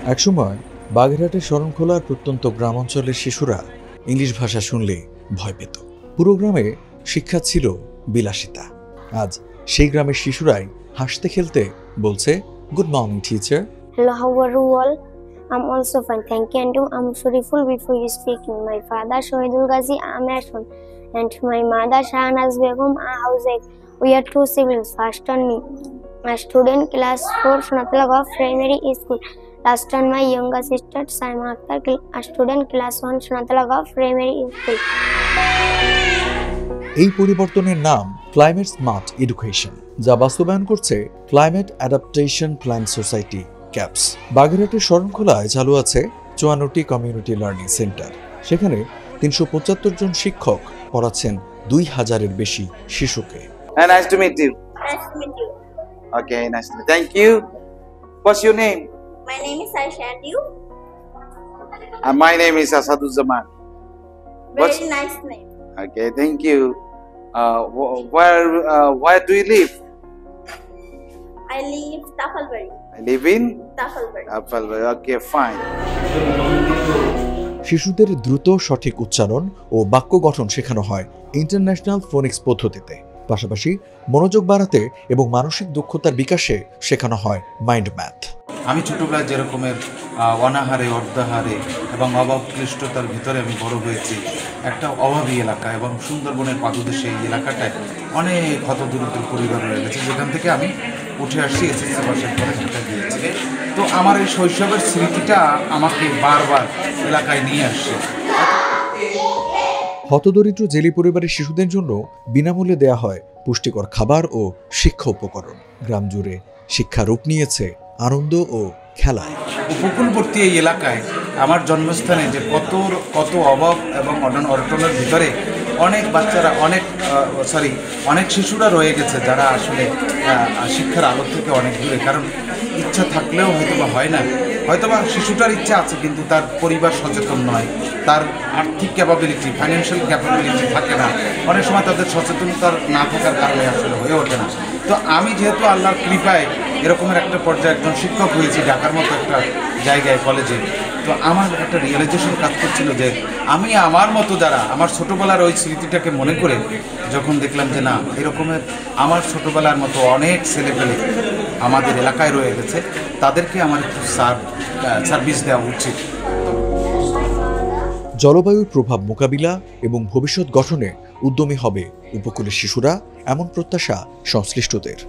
একসময় বাগেরহাটের শরণখোলার প্রত্যন্ত গ্রামাঞ্চলের শিশুরা ইংলিশ ভাষা শুনলে ভয় পেত। পুরো গ্রামে শিক্ষা ছিল বিলাসিতা। আজ সেই গ্রামের শিশুরাই হাসতে খেলতে বলছে, good morning teacher. Hello, how are you all? I'm also fine, thank you. And I'm sorry before you speaking. My father Shohidul Ghazi Amerson and my mother Shahnaz Begum Housewife. We are two siblings. First on me, a student class 4 Sunatlaga Primary School. Last on my younger sister Saima Akhtar, a student class 1 Sunatlaga Primary School. এই পরিবর্তনের নাম climate smart education, যা বাস্তবায়ন করছে climate adaptation plan society caps. বাগেরহাটের শরণখোলায় চালু আছে 54টি community learning centre. সেখানে 375 জন শিক্ষক পড়াচ্ছেন 2000-এর বেশি শিশুকে। Nice to meet you. Nice to meet you. Okay, nice to meet you. Thank you. What's your name? My name is Aisha, and you? My name is Asaduzaman. Very nice name. Okay, thank you. Where do you live? I live Tafalbari. I live in Tafalbari. Apalbari. Okay, fine. শিশুদের দ্রুত সঠিক উচ্চারণ ও বাক্য গঠন শেখানো হয় international Phoenix পদ্ধতিতে। পাশাপাশি মনোযোগ বাড়াতে এবং মানসিক দক্ষতার বিকাশে শেখানো হয় মাইন্ড ম্যাথ। আমি ছোটবেলায় যেরকমের অনাহারে, অর্ধাহারে এবং অভাবক্লিষ্টতার ভিতরে আমি বড় হয়েছি, একটা অভাবী এলাকা এবং সুন্দরবনের পাদদেশে এই এলাকাটায় অনেক হতদরিদ্র পরিবার রয়ে গেছে, যেখান থেকে আমি উঠে আসছি এসএসসি পাশের পরে ঢাকা গিয়েছি। তো আমার এই শৈশবের স্মৃতিটা আমাকে বারবার এলাকায় নিয়ে আসছে। হতদরিদ্র জেলে পরিবারের শিশুদের জন্য বিনামূল্যে দেয়া হয় পুষ্টিকর খাবার ও শিক্ষা উপকরণ। গ্রাম জুড়ে শিক্ষা রূপ নিয়েছে আনন্দ ও খেলায়। উপকূলবর্তী এই এলাকায় আমার জন্মস্থানে যে কত অভাব এবং অনটনের ভিতরে অনেক বাচ্চারা অনেক শিশুরা রয়ে গেছে, যারা আসলে শিক্ষার আলো থেকে অনেক দূরে। কারণ ইচ্ছা থাকলেও হয়তোবা হয় না, হয়তোবা শিশুটার ইচ্ছা আছে কিন্তু তার পরিবার সচেতন নয়, তার আর্থিক ক্যাপাবিলিটি, ফাইন্যান্সিয়াল ক্যাপাবিলিটি থাকে না, অনেক সময় তাদের সচেতনতা না থাকার কারণে আসলে হয়ে ওঠে না। তো আমি যেহেতু আল্লাহর কৃপায় এরকমের একটা পর্যায়ে একজন শিক্ষক হয়েছি ঢাকার মতো একটা জায়গায়, কলেজে, তো আমার একটা রিয়েলাইজেশন কাজ করছিল যে আমি আমার মতো যারা আমার ছোটোবেলার ওই স্মৃতিটাকে মনে করে যখন দেখলাম যে না, এরকমের আমার ছোটোবেলার মতো অনেক ছেলেপেলে আমাদের এলাকায় রয়ে গেছে, তাদেরকে আমার একটু সার্ভিস দেওয়া উচিত। জলবায়ুর প্রভাব মোকাবিলা এবং ভবিষ্যৎ গঠনে উদ্যমী হবে উপকূলের শিশুরা, এমন প্রত্যাশা সংশ্লিষ্টদের।